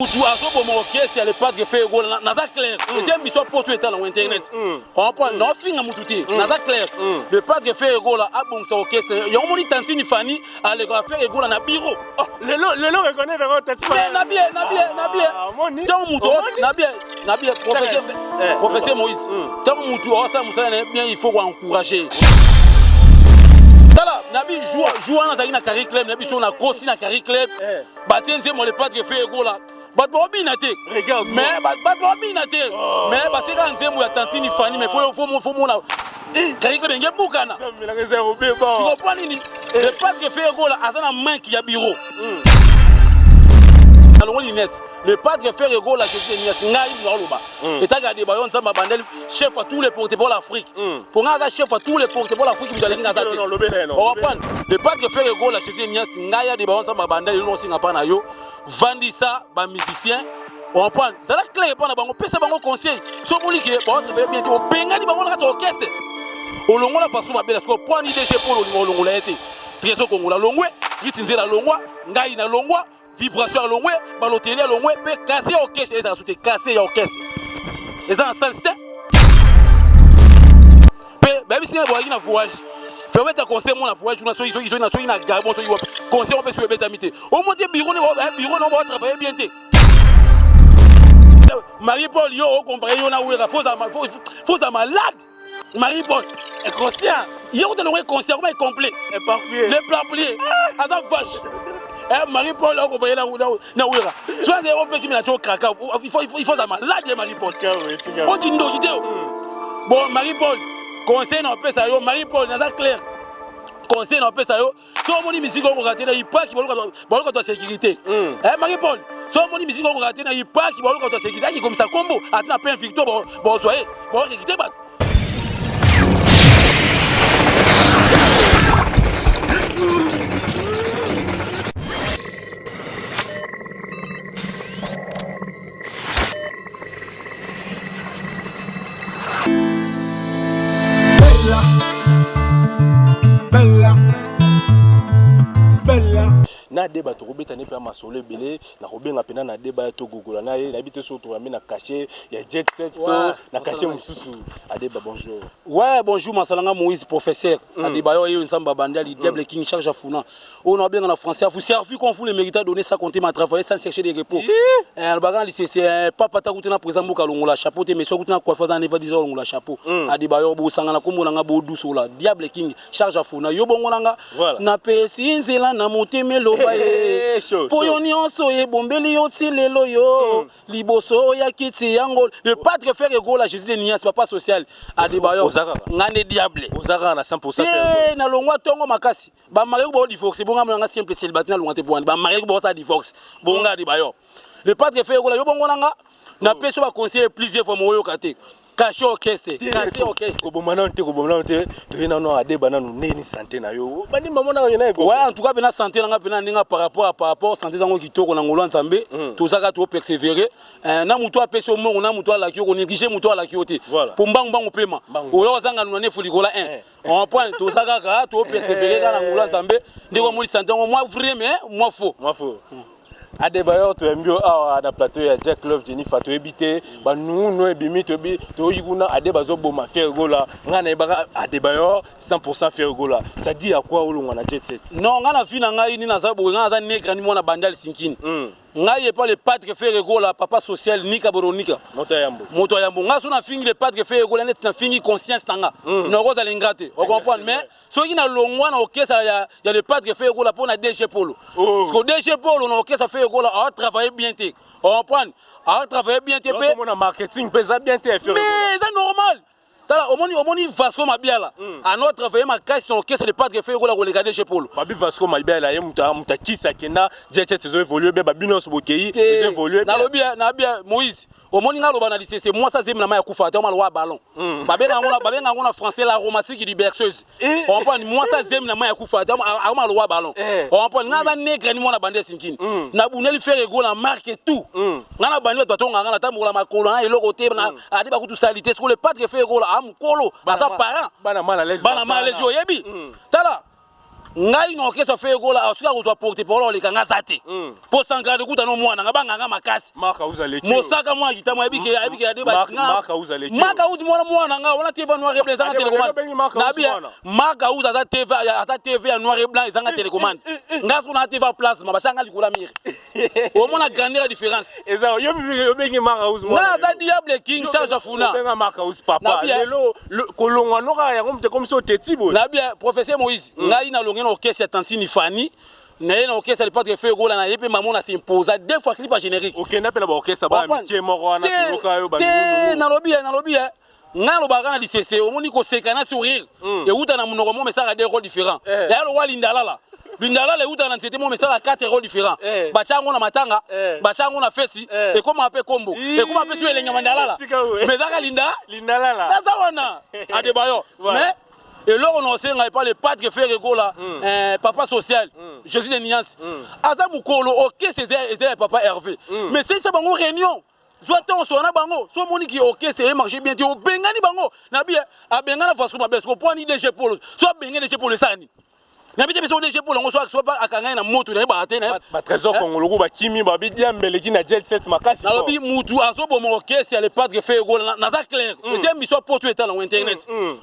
Tu as un bon orchestre, le pas de faire gol, naza clair. Deuxième mission pour tout état dans internet. On prend non fin à moututé, naza clair. Le pas de faire gol à bon sa orchestre. Il y a un moni tantine Fanny à le faire gol na bureau. Le lot reconnaît vers tantine. Nabié. Tant moutou, nabié professeur Moïse. Tant moutou, ça moussa bien il faut encourager. Tala, nabi joue dans une carrière club, nabi sur na côte na carrière club. Batenze mo le pas de faire gol là. Regarde, mais c'est quand on a tenté ni Fanny, mais faut mon carré que bien boukana. Tu comprends nini? Le pas de faire gol à ça na main qui a bureau. Alors l'Inès, le pas de faire gol à c'est Inès ngai ngaloba. Et t'as gardé bayon ça ma bandel chef à tous les porte-parole l'Afrique. Pour nga chef à tous les porte-parole l'Afrique qui doit aller ngazate. On va prendre le pas de faire gol à c'est Inès ngai de bayon ça ma bandel ils ont singa pa na yo. Vandisa, ba musicien, on prend. C'est la clé pour bango, pesa bango conseil. Si on dit que bon travailler bien, au bengali bango na orchestre. Au longo la façon ma belle, parce que point ni DG pour le longo la été. Trésor Congo la longwe, Ritinze la longwa, ngai na longwa, vibration la longwe, balotelli la longwe, pe casser orchestre et ça sauter casser orchestre. Et ça en salle c'était. Pe baby c'est boy na voyage. Fais mettre conseil mon voyage, ils na gabon so yo. Conseil on peut sur betamité. Au moins bureau on va travailler bien té. Marie-Paul yo comparé yo na ouera faut ça malade. Marie-Paul est conscient. Yo de le conscient comment est complet. Éparpillé. Le plan plié. Ada vache. Marie-Paul on comparé na ouera. Soit des petit mais na kraka. Il faut ça malade Marie-Paul. On dit ndo idée. Bon Marie-Paul conseil na pesa yo Marie-Paul naza clair. Conseil na pesa yo. So moni musique on raté na ipa qui bolo ka sécurité. Marie-Paul, so moni musique on raté na ipa qui bolo ka sécurité qui comme ça combo atna plein victoire bon soyez. Bon sécurité ba. Na débat to robeta ne pa masolo belé na robenga pena na débat to gogola na ye na bité so to ramena caché ya jet set to na caché mususu a débat bonjour. Ouais bonjour masalanga Moïse professeur a débat yo nsamba bandali diable king charge afuna on a bien en français vous servi qu'on vous le mérite donner ça compter ma travailler sans chercher des repos le bagan c'est papa ta kutena présent boka longola chapeau te mais so kutena coiffeur dans neva 10 ans longola chapeau a débat yo bo sangana ko monanga bo douce la diable king charge afuna yo bongolanga na pesi nzela na motemelo Poyo nyonso ye bombeli yo ti lelo yo liboso ya kiti yango le patre faire ego la Jésus Nias papa social Adebayo ngane diable ozaka na 100% na longwa tongo makasi ba marié bo divorce bonga nga simple célibataire na longwa te bo ba marié bo sa divorce bonga Adebayo le patre faire ego la yo bongo nanga na peso ba conseiller plusieurs fois moyo kate caché orchestre caché orchestre ko bomana on te to ina no adeba na no neni santé na yo bani maman na yena ego ouais en tout cas bena santé nga pena ndinga par rapport santé zango kitoko na ngolo nzambe to zaka to persévérer na muto apesi omongo na muto ala ki ko négliger muto ala ki ote pour mbangu pema oyo zanga no ne fulikola 1 on point to zaka ka to persévérer na ngolo nzambe ndiko muli santé moi vrai mais moi faux Adebayo to mbio awa na plateau ya Jack Love Jenny Fato ebité ba nungu no ebimi to yiguna Adebazo boma faire gola ngana ebaka Adebayo 100% faire gola ça dit à quoi olongwa na jet set non ngana fina ngai ni na sabu ngana za negra ni mona bandal sinkini ngai pas le patre faire gola papa social nika boronika moto yambo ngaso na fingi le patre faire gola net na fingi conscience tanga no roza lingate on comprend mais so qui na longwa na orchestre ya le patre faire gola pour na DG Polo parce que DG Polo na orchestre faire gola a travailler bien té on comprend a travailler bien té pe mon marketing pesa bien té faire mais c'est normal tala omoni Vasco Mabiala a notre travailler ma caisse son orchestre le patre faire gola le DG Polo babi Vasco Mabiala ye muta kisa kena jet set zo évoluer be babino so bokei zo évoluer na bien Moïse omoni nga loba na lycée c'est moi ça zemi na ma kufa te mal wa ballon babenga ngona français la romantique du berceuse on prend moi ça zemi na ma kufa te mal wa ballon on prend nga za negra ni mona bande sinkini na buneli faire go la marque tout nga na bande to nga na tambola makolo na eloko te na adi ba kutu salité sur le patre faire go la am kolo bata parent bana mal à l'aise yo yebi tala ngai na orchestre fait gola atuka ko porter parole le kanga zate pour s'engager kuta no mwana ngabanga makasi maka uzale mosaka mwa kitamo yabike deba maka uzale maka uzi mwana nga wana TV noir et blanc zanga télécommande na bien maka uza za TV ata TV noir et blanc zanga télécommande ngaso na TV place mabashanga likula mire au moins la grande différence eza yo bengi maka uzi mwana na za diable king charge afuna benga maka uzi papa lelo kolongwa noka ya ngomte comme so tetibo na bien professeur Moïse ngai na longena orchestre ya Tantini Fanny na yena orchestre le padre fait gola na yepe maman na s'imposa deux fois clip générique OK na pela ba orchestre ba mikie moko na toloka yo ba na lobi nga lo bagana lisese omoni ko sekana sourire et uta na munoko mo mesaka deux rôles différents ya lo walindala Lindala uta na nzete mo mesaka quatre rôles différents bachango na matanga bachango na fesi et comme appelé combo et comme appelé sur elenga mandala mesaka lindala la ça wana Adebayor mais et là on enseigne pas le padre fait rigola papa social Jésus de Niance aza mukolo OK c'est papa Hervé mais c'est ça bango réunion soit on sona bango so moni ki OK c'est marché bien o bengani bango na bien abengana façon mabeso ko point ni DG Polo soit bengani DG Polo sani na bité beso DG Polo ngo soit pas akanga na moto na ba ate na ba trésor kongolo ko ba kimi ba bidia mbeleki na jet set makasi na lobi mutu azo bomo OK c'est le padre fait rigola na za clair et c'est mission pour tout état dans internet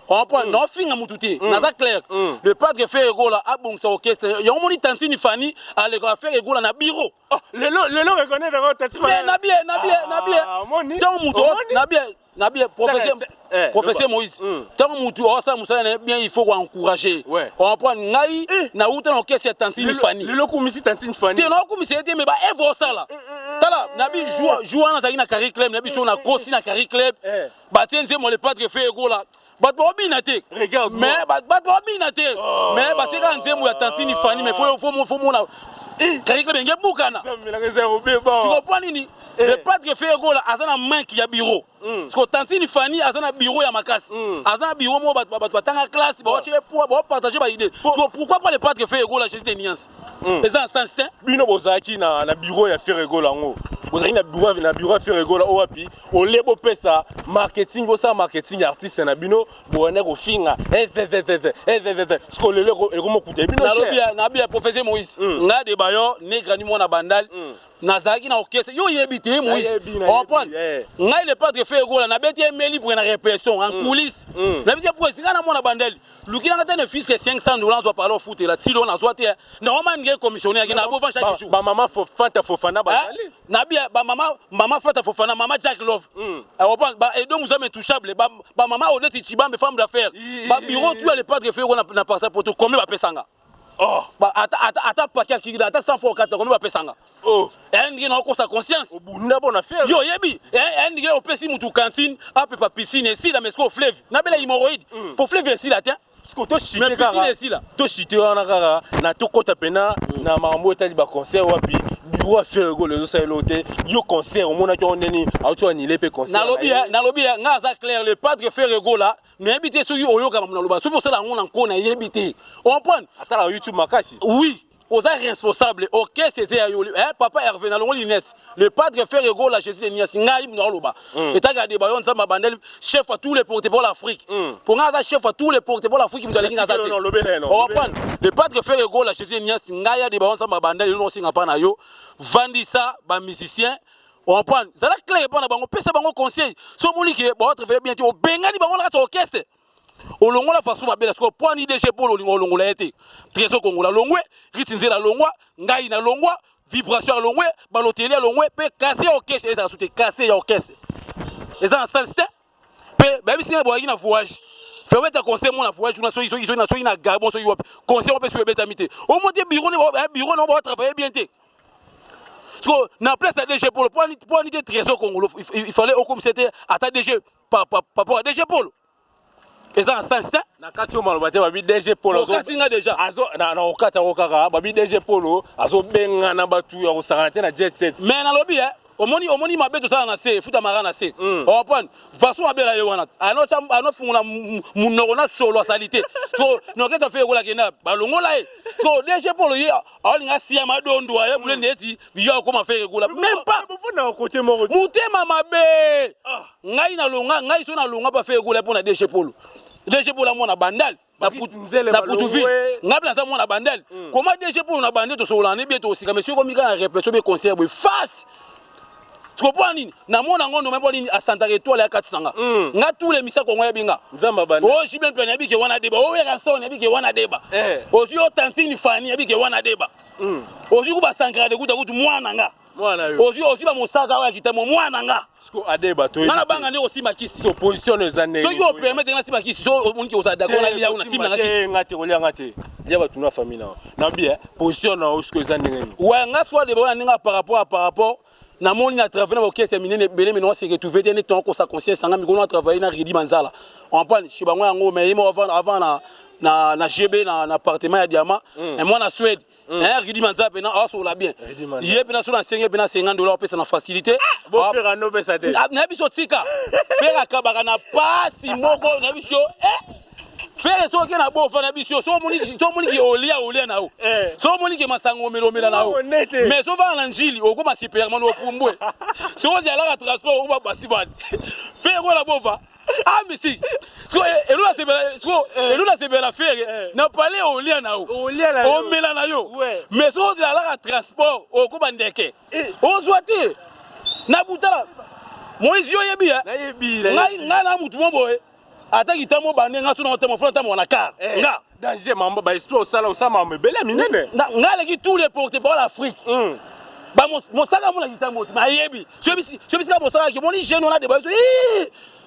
on prend non finga mututé na za clair le padre fait rigola a bon ça OK ya moni Tantini Fanny aller faire rigola na bureau lelo reconnaît vers Tantini Fanny na bien tant mutu na bien professeur Moïse tant mutu ça musana bien il faut encourager on prend ngai na uta na orchestre Tantini Fanny lelo kumisi Tantini Fanny te na kumisi ete me ba evo sala tala na bi joua na zaki na Carré Club na bi so na Côte na Carré Club ba tenze mo le padre fait gola bat ba binate regarde mais bat ba binate mais ba seka nzemu ya Tantini Fanny mais faut mo na Carré Club nge bukana tu comprends nini le padre fait gola azana manque ya bureau parce que Tantini Fanny azana bureau ya makasi azana bureau mo bat batanga classe ba watcher pour ba partager ba idée pourquoi pas le padre fait gola Jésus de Niance les instants bino bozaki na bureau ya faire gola ngo bozaki na bureau ya faire gola owapi o lebo pesa marketing bosa marketing artiste na bino boone ko finga skolele ko eko mokuta bino na bien professeur Moïse nga de bayo ne grani mona bandal nazaki na orchestre yo yebité Moïse on prend nga le padre fait gola na beti emeli pour na répression en coulisses na beti pour singa na mona bandal lukina ngata ne fils que $500 doit parler au foot la tilo na zoate na on nge commissionnaire na bo chaque jour ba maman Fofana bazali na bien ba maman Fofana maman Jack Love on prend ba et donc vous êtes intouchable ba maman Odette Chibambe femme d'affaires ba bureau tu le padre fait gola na passer pour combien ba pesanga bah ata paquet qui ata 100 fois 4 on va pesanga ngi na ko sa conscience obunda bonne affaire yo yebi ngi opesi mutu cantine ape pa piscine ici la mesco fleuve na bela hémorroïde pour fleuve ici là tiens to chité kara to chité wana kara na to kota pena na mambo etali ba concert wapi bureau faire go les autres loté yo concert mona to neni auto ni lepe concert na lobby nga za clair le padre faire go là mais habité sur yo oyoka na loba so pour ça on en ko na yebité on prend ata YouTube makasi oui aux responsables OK c'est papa Hervé na longo Inès le padre fait rigoler la Jésus de Nias ngai na loba etaka de bayon nzamba bandel chef à tous les porte-parole l'Afrique pour nga chef à tous les porte-parole l'Afrique mutale kinga zate on prend le padre fait rigoler la Jésus de Nias ngai de bayon nzamba bandel no singa pa na yo vandisa ba musicien on prend ça la clé pa na bango pesa bango conseil so moni ke ba votre bien au bengani bango la orchestre olongo la façon ba bela ko point ni DG Polo olongo la été trésor kongola longwe ritinze la longwa ngai na longwa vibration longwe baloteli longwe pe casser orchestre et ça sauter casser orchestre et ça en sens pe ba bisi bo na voyage fait ouais ta conseil mon voyage na so na Gabon so yo conseil on peut sur betamité au monter bureau no ba travailler bien té parce que na place à DG Polo point ni trésor kongolo il fallait au comme c'était à ta DG papa DG Polo et ça en sens na kati o malobate ba bi DG Polo zo katinga déjà azo na okata okaka ba bi DG Polo azo benga na batu ya osarante na jet set mais na lobby omoni mabeto ça na se futa marana se on prend façon abela yo wana ano fungula munoko na solo salité so no keta fe gola kena balongo la so DG Polo ye alinga siya madondo ya bule neti yo ko ma fe gola même pas na côté moko mutema mabe ngai na longa ngai so na longa pa fe gola pona DG Polo mona bandal na Poutouvi ngabla za mona bandel comment DG pour na bandel to sola ne bieto aussi monsieur comme il réflexion be conseil face tu comprends nini na mona ngondo même nini à Santa Étoile ya 400 nga tous les misa kongo ya binga nzamba bandel oh jibe mpena ya bike wana deba oh rason ya bike wana deba aussi o tantini fani ya bike wana deba aussi ku ba sankara de kuta kutu mwana nga mwana yo aussi ba mosaka wa kitamo mwana nga siko adeba to ngana banga ne aussi makisi so position ezane so yo permettre ngana si makisi so muniki oza d'accord na lia una simla ngati ngati kolia ngati ya ba tuna famille na bien position na siko ezane ngeni ouais nga soit de bona ninga par rapport na moni na travailler na okese minene belé mais non c'est que tu veux tenir ton sa conscience nga mi kono travailler na Ridi Manzala on parle chez bango yango mais avant na GB na appartement ya Diamant et moi na Suède Ridi Manzala pena aso la bien yé pena so na 5 pena $50 pesa na facilité bon faire no pesa te na biso tika faire akabaka na pasi moko na biso faire so ke na bofa na biso so moni ki olia na o so moni ki masango melomela na o mais so va na njili okoma superman okumbwe so ozi ala transport okuba basivadi faire ko la bofa ah mais si elula sebela faire na parler olia na o omela na yo mais so ozi ala transport okuba ndeke ozwati na butala Moïse yo yebi ngai na mutu moboye ataki tamo bande nga suna otemo front tamo na car nga danger mamba ba histoire sala osama mebele minene nga leki tous les portés par l'Afrique ba mosaka mona kitambo ma yebi sobi ka mosaka ki moni jeune on a débat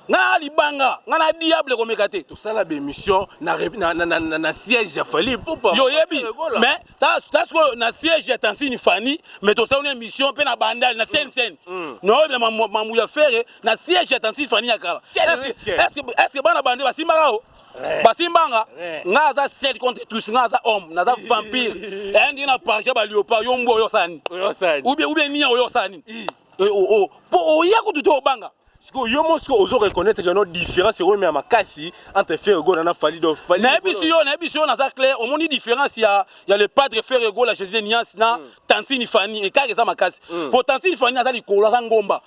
nga libanga nga na diable ko mekate to sala be mission na siège ya fali popa yo yebi mais ta ko na siège ya Tansini Fani mais to sala une mission pe na bandal na scène no de mamu ya faire na siège ya Tansini Fani ya kala est-ce que bana bande basimba o basimbanga nga za seul contre tous nga za homme na za vampire et ndi na parquet ba léopard yo mbo yo sani ou bien nia yo sani po ya ko tuto banga. Siko yo mo siko ozo reconnaître que notre différence c'est même makasi entre Ferrego na Fali do Fali na biso na za clair au moins différence il y a le padre Ferrego la Jésus Nias na Tansini Fani et kaka za makasi pour Tansini Fani za likolo za ngomba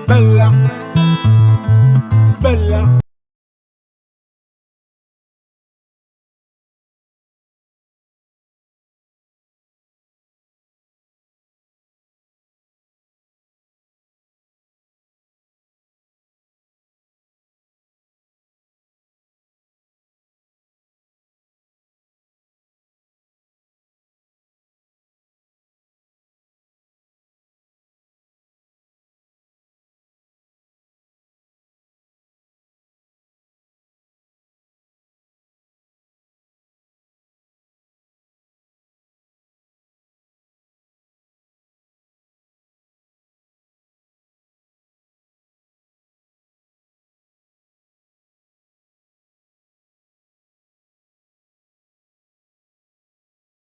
Bella